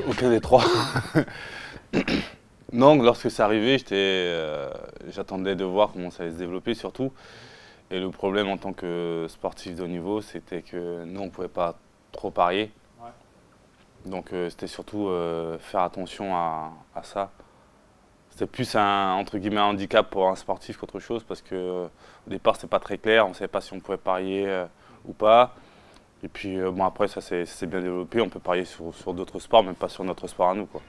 Aucun des trois. Non, lorsque c'est arrivé, j'attendais de voir comment ça allait se développer surtout. Et le problème en tant que sportif de haut niveau, c'était que nous, on ne pouvait pas trop parier. Ouais. Donc c'était surtout faire attention à ça. C'était plus un, entre guillemets, un handicap pour un sportif qu'autre chose parce qu'au départ, c'était pas très clair. On ne savait pas si on pouvait parier ou pas. Et puis bon, après, ça s'est bien développé. On peut parier sur d'autres sports, même pas sur notre sport à nous, quoi.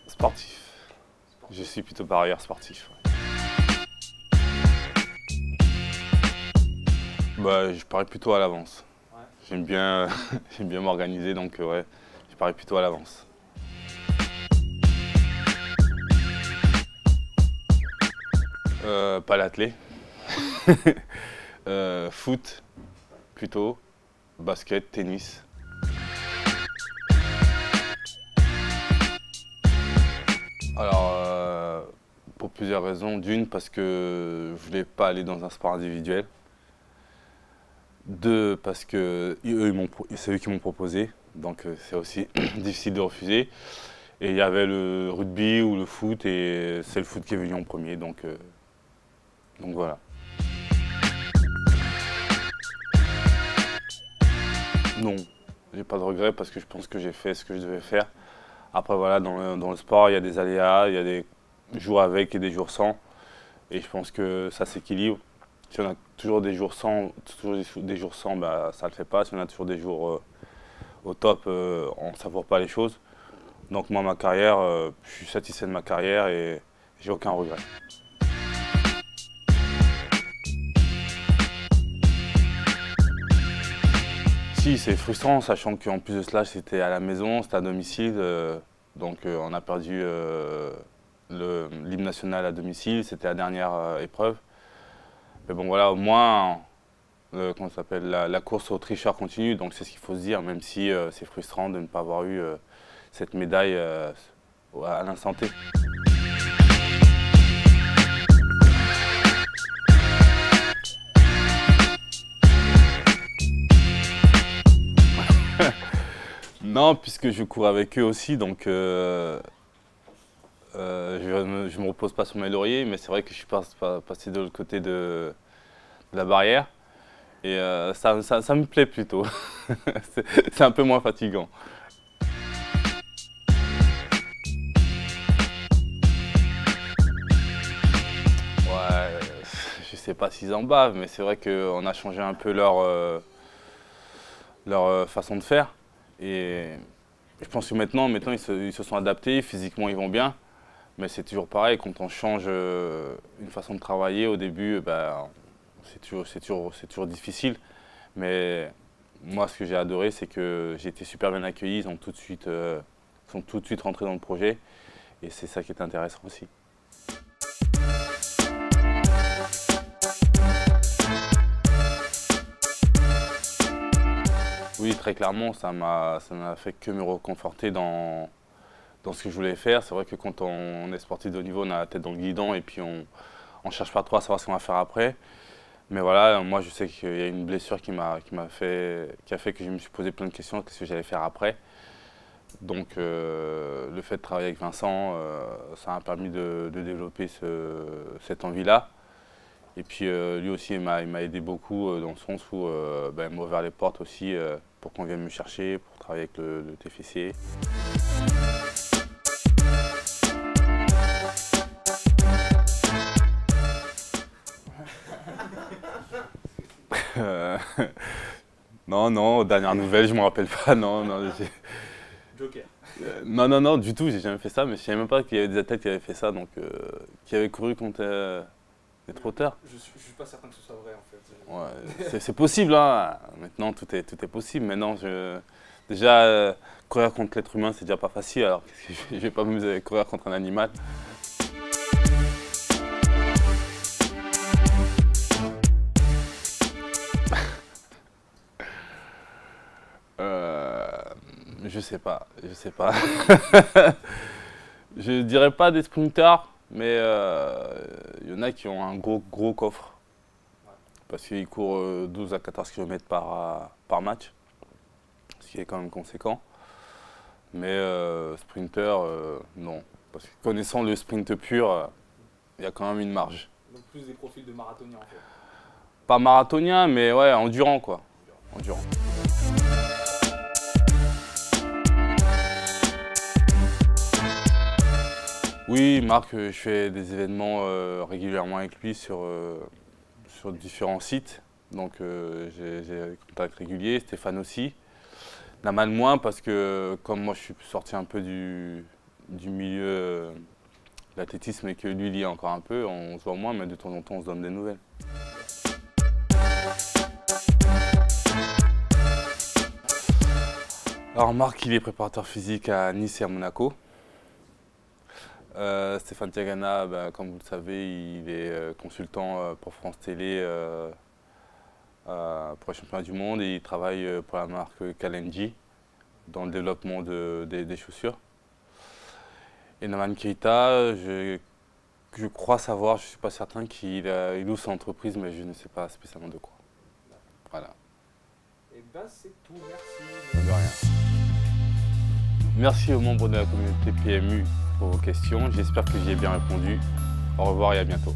Sportif. Je suis plutôt parieur sportif. Ouais. Bah, je parie plutôt à l'avance. Ouais. J'aime bien, j'aime bien m'organiser, donc ouais, je parie plutôt à l'avance. Pas l'athlé. Foot, plutôt. Basket, tennis. Alors, pour plusieurs raisons. D'une, parce que je voulais pas aller dans un sport individuel. Deux, parce que c'est eux qui m'ont proposé, donc c'est aussi difficile de refuser. Et il y avait le rugby ou le foot, et c'est le foot qui est venu en premier, donc voilà. Non, j'ai pas de regrets parce que je pense que j'ai fait ce que je devais faire. Après voilà, dans le sport, il y a des aléas, il y a des jours avec et des jours sans. Et je pense que ça s'équilibre. Si on a toujours des jours sans, bah, ça ne le fait pas. Si on a toujours des jours au top, on ne savoure pas les choses. Donc moi, ma carrière, je suis satisfait de ma carrière et j'ai aucun regret. Si, c'est frustrant, sachant qu'en plus de cela, c'était à la maison, c'était à domicile. Donc on a perdu l'hymne national à domicile, c'était la dernière épreuve. Mais bon voilà, au moins, comment ça s'appelle, la course aux tricheurs continue, donc c'est ce qu'il faut se dire, même si c'est frustrant de ne pas avoir eu cette médaille à l'instant T. Non, puisque je cours avec eux aussi, donc je me repose pas sur mes lauriers, mais c'est vrai que je suis passé de l'autre côté de la barrière. Et ça me plaît plutôt. C'est un peu moins fatigant. Ouais, je sais pas s'ils en bavent, mais c'est vrai qu'on a changé un peu leur façon de faire. Et je pense que maintenant ils se sont adaptés, physiquement ils vont bien. Mais c'est toujours pareil, quand on change une façon de travailler, au début, bah, c'est toujours difficile. Mais moi, ce que j'ai adoré, c'est que j'ai été super bien accueilli. Ils sont tout de suite rentrés dans le projet. Et c'est ça qui est intéressant aussi. Oui, très clairement, ça n'a fait que me reconforter dans ce que je voulais faire. C'est vrai que quand on est sportif de haut niveau, on a la tête dans le guidon et puis on ne cherche pas trop à savoir ce qu'on va faire après. Mais voilà, moi je sais qu'il y a une blessure qui a fait que je me suis posé plein de questions, qu'est-ce que j'allais faire après. Donc le fait de travailler avec Vincent, ça m'a permis de développer cette envie-là. Et puis lui aussi, il m'a aidé beaucoup dans le sens où il m'a ouvert les portes aussi pour qu'on vienne me chercher, pour travailler avec le TFC. Non, aux dernières nouvelles, je me rappelle pas, non. Joker. Non, du tout, j'ai jamais fait ça, mais je savais même pas qu'il y avait des athlètes qui avaient fait ça, donc qui avaient couru contre les trotteurs. Je suis pas certain que ce soit vrai en fait. Ouais, c'est possible, hein. Maintenant tout est possible. Maintenant, déjà, courir contre l'être humain, c'est déjà pas facile, alors je vais pas m'amuser à courir contre un animal. Je sais pas. Je dirais pas des sprinters, mais il y en a qui ont un gros coffre. parce qu'il court 12 à 14 km par match, ce qui est quand même conséquent. Mais sprinter, non. Parce que connaissant le sprint pur, il y a quand même une marge. Donc plus des profils de marathoniens en fait. Pas marathonien, mais ouais, endurant quoi. Endurant. Oui, Marc, je fais des événements régulièrement avec lui sur différents sites. Donc j'ai des contacts réguliers, Stéphane aussi. Naman moins parce que comme moi je suis sorti un peu du milieu de l'athlétisme et que lui il y est encore un peu, on se voit moins, mais de temps en temps on se donne des nouvelles. Alors Marc, il est préparateur physique à Nice et à Monaco. Stéphane Tiagana, comme vous le savez, il est consultant pour France Télé pour les championnats du monde et il travaille pour la marque Kalenji dans le développement des chaussures. Et Naman Keita, je crois savoir, je ne suis pas certain qu'il ouvre son entreprise, mais je ne sais pas spécialement de quoi. Voilà. Et bah c'est tout, merci. De rien. Merci aux membres de la communauté PMU pour vos questions. J'espère que j'y ai bien répondu. Au revoir et à bientôt.